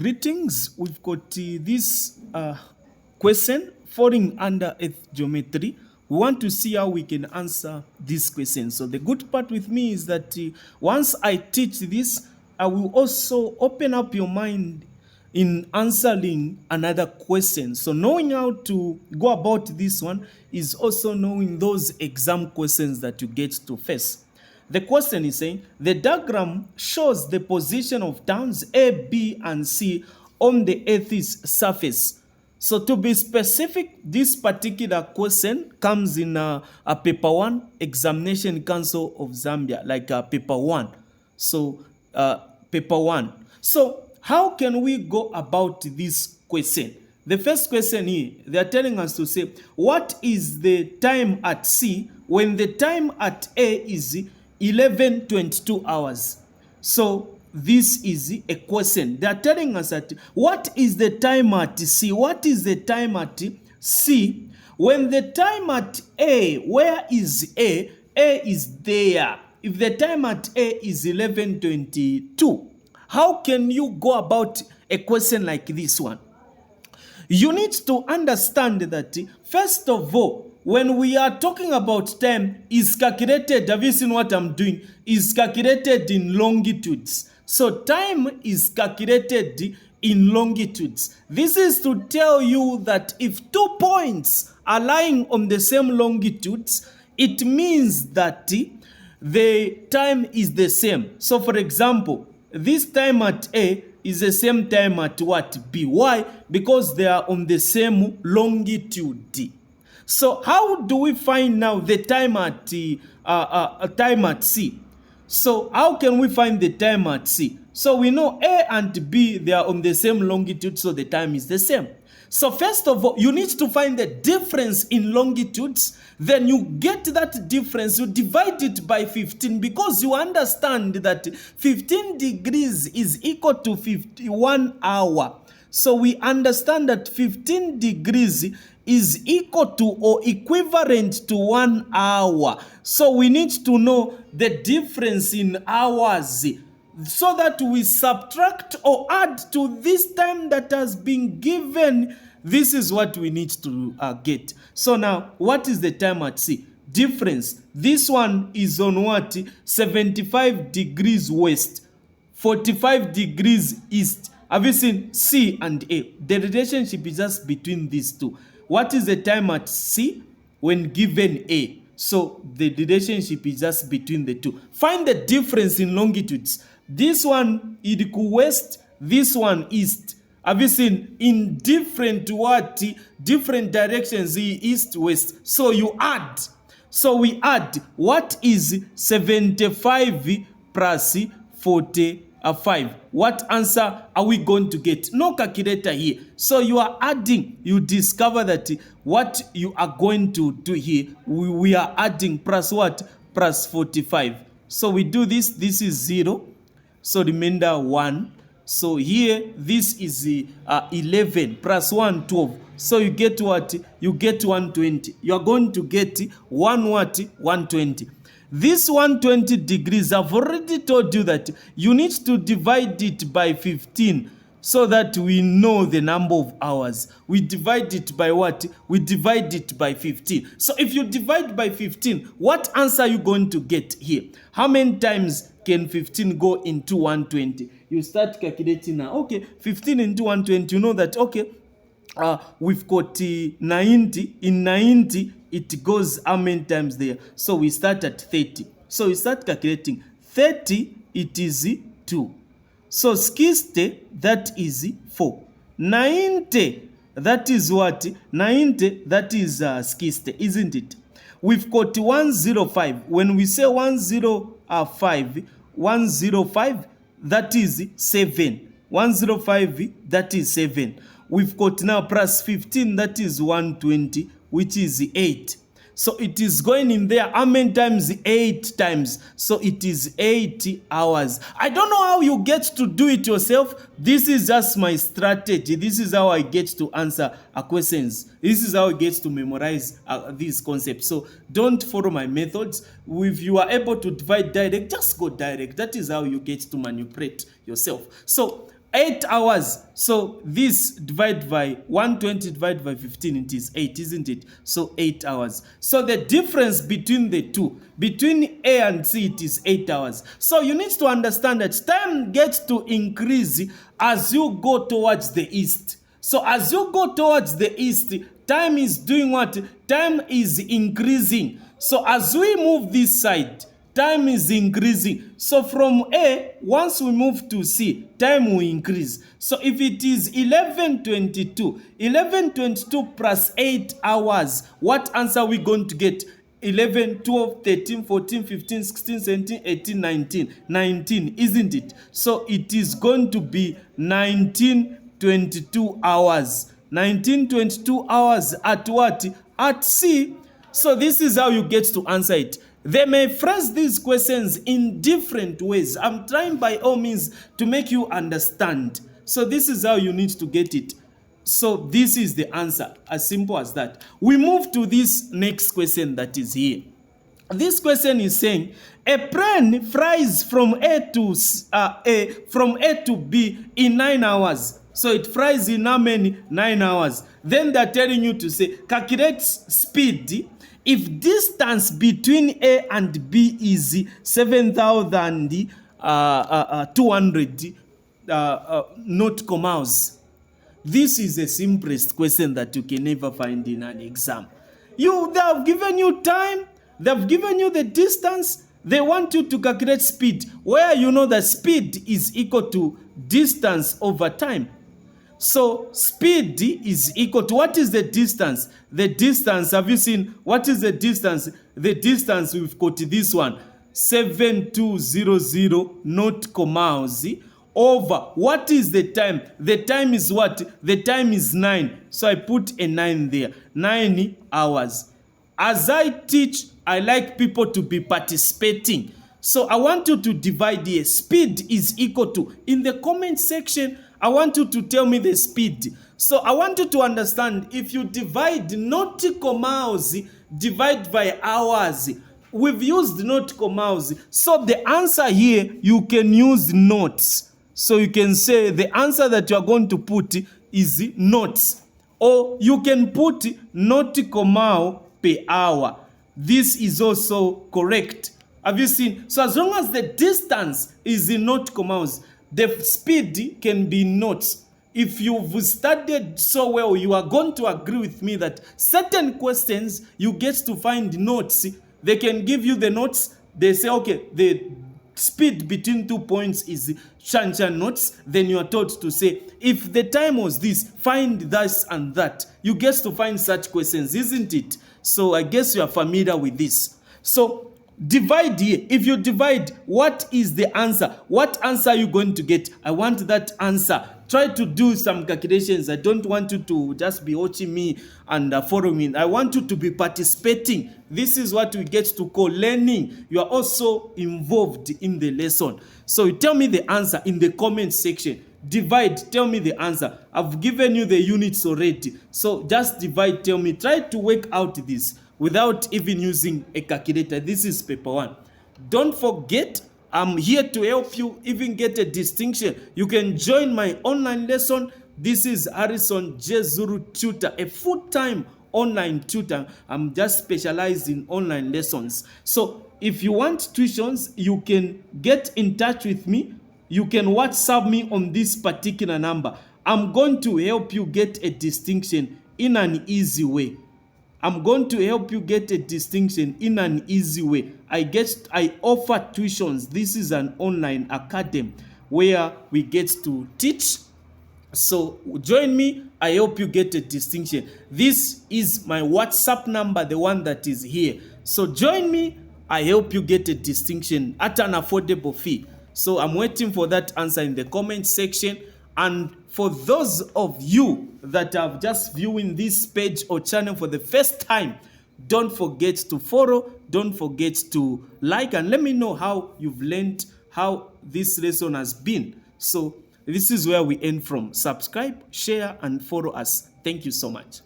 Greetings. We've got this question falling under Earth geometry. We want to see how we can answer this question. So the good part with me is that once I teach this, I will also open up your mind in answering another question. So knowing how to go about this one is also knowing those exam questions that you get to face. The question is saying, the diagram shows the position of towns A, B, and C on the Earth's surface. So to be specific, this particular question comes in a paper 1, Examination Council of Zambia, like paper 1. So paper 1. So how can we go about this question? The first question here, they are telling us to say, what is the time at C when the time at A is 11:22 hours? So this is a question. They are telling us that what is the time at C? What is the time at C when the time at A, where is A? A is there. If the time at A is 11:22, how can you go about a question like this one? You need to understand that, first of all, when we are talking about time, is calculated, have you seen what I'm doing? Is calculated in longitudes. So time is calculated in longitudes. This is to tell you that if 2 points are lying on the same longitudes, it means that the time is the same. So for example, this time at A is the same time at what? B. Why? Because they are on the same longitude. So how do we find now the time at C? So how can we find the time at C? So we know A and B, they are on the same longitude, so the time is the same. So first of all, you need to find the difference in longitudes. Then you get that difference, you divide it by 15, because you understand that 15 degrees is equal to 51 hour. So we understand that 15 degrees is equal to or equivalent to 1 hour. So we need to know the difference in hours, so that we subtract or add to this time that has been given. This is what we need to get. So now, what is the time at C? Difference. This one is on what? 75 degrees west, 45 degrees east. Have you seen C and A? The relationship is just between these two. What is the time at C when given A? So the relationship is just between the two. Find the difference in longitudes. This one equal west, this one east. Have you seen in different what? Different directions, east, west. So you add. So we add. What is 75 plus 45? What answer are we going to get? No calculator here. So you are adding. You discover that what you are going to do here, we are adding plus what? Plus 45. So we do this. This is 0. So remainder 1. So here, this is 11 plus 1, 12. So you get what? You get 120. You are going to get 120. This 120 degrees, I've already told you that you need to divide it by 15 so that we know the number of hours. We divide it by what? We divide it by 15. So if you divide by 15, what answer are you going to get here? How many times can 15 go into 120? You start calculating now. Okay, 15 into 120, you know that, okay, we've got 90. In 90, it goes how many times there? So we start at 30. So we start calculating. 30, it is 2. So 60, that is 4. 90, that is what? 90, that is 60, isn't it? We've got 105. When we say 105, 105, that is 7. 105, that is 7. We've got now plus 15, that is 120, which is 8. So it is going in there. How many times? 8 times. So it is 80 hours. I don't know how you get to do it yourself. This is just my strategy. This is how I get to answer questions. This is how I get to memorize these concepts. So don't follow my methods. If you are able to divide direct, just go direct. That is how you get to manipulate yourself. So 8 hours. So this divided by 120 divided by 15, it is 8, isn't it? So 8 hours. So the difference between the two, between A and C, it is 8 hours. So you need to understand that time gets to increase as you go towards the east. So as you go towards the east, time is doing what? Time is increasing. So as we move this side, time is increasing. So from A, once we move to C, time will increase. So if it is 11:22 plus 8 hours, what answer are we going to get? 11, 12, 13, 14, 15, 16, 17, 18, 19. 19, isn't it? So it is going to be 19:22 hours. 19:22 hours at what? At C. So this is how you get to answer it. They may phrase these questions in different ways. I'm trying by all means to make you understand. So this is how you need to get it. So this is the answer, as simple as that. We move to this next question that is here. This question is saying a plane flies from A to B in 9 hours. So it flies in how many? 9 hours. Then they're telling you to say calculate speed if distance between A and B is 7,200 nautical miles. This is the simplest question that you can never find in an exam. They have given you time, they have given you the distance, they want you to calculate speed, where you know that speed is equal to distance over time. So speed is equal to, what is the distance? The distance, have you seen? What is the distance? The distance, we've got this one, 7200 nautical miles over, what is the time? The time is what? The time is 9. So I put a 9 there. 9 hours. As I teach, I like people to be participating. So I want you to divide here. Speed is equal to, in the comment section, I want you to tell me the speed. So I want you to understand, if you divide nautical miles, divide by hours. We've used nautical miles. So the answer here, you can use knots. So you can say the answer that you are going to put is knots. Or you can put nautical mile per hour. This is also correct. Have you seen? So as long as the distance is in nautical miles, the speed can be knots. If you've studied so well, you are going to agree with me that certain questions you get to find notes. They can give you the notes. They say, okay, the speed between 2 points is Shanshan knots. Then you are told to say, if the time was this, find this and that. You get to find such questions, isn't it? So I guess you are familiar with this. So divide here. If you divide, what is the answer? What answer are you going to get? I want that answer. Try to do some calculations. I don't want you to just be watching me and following me. I want you to be participating. This is what we get to call learning. You are also involved in the lesson. So you tell me the answer in the comment section. Divide, tell me the answer. I've given you the units already. So just divide, tell me. Try to work out this without even using a calculator. This is paper 1. Don't forget, I'm here to help you even get a distinction. You can join my online lesson. This is Harrison J. Zulu Tutor, a full-time online tutor. I'm just specialized in online lessons. So if you want tuitions, you can get in touch with me. You can WhatsApp me on this particular number. I'm going to help you get a distinction in an easy way. I'm going to help you get a distinction in an easy way. I offer tuitions. This is an online academy where we get to teach. So join me. I help you get a distinction. This is my WhatsApp number, the one that is here. So join me. I help you get a distinction at an affordable fee. So I'm waiting for that answer in the comment section. And for those of you that are just viewing this page or channel for the first time, don't forget to follow, don't forget to like, and let me know how you've learned, how this lesson has been. So this is where we end from. Subscribe, share, and follow us. Thank you so much.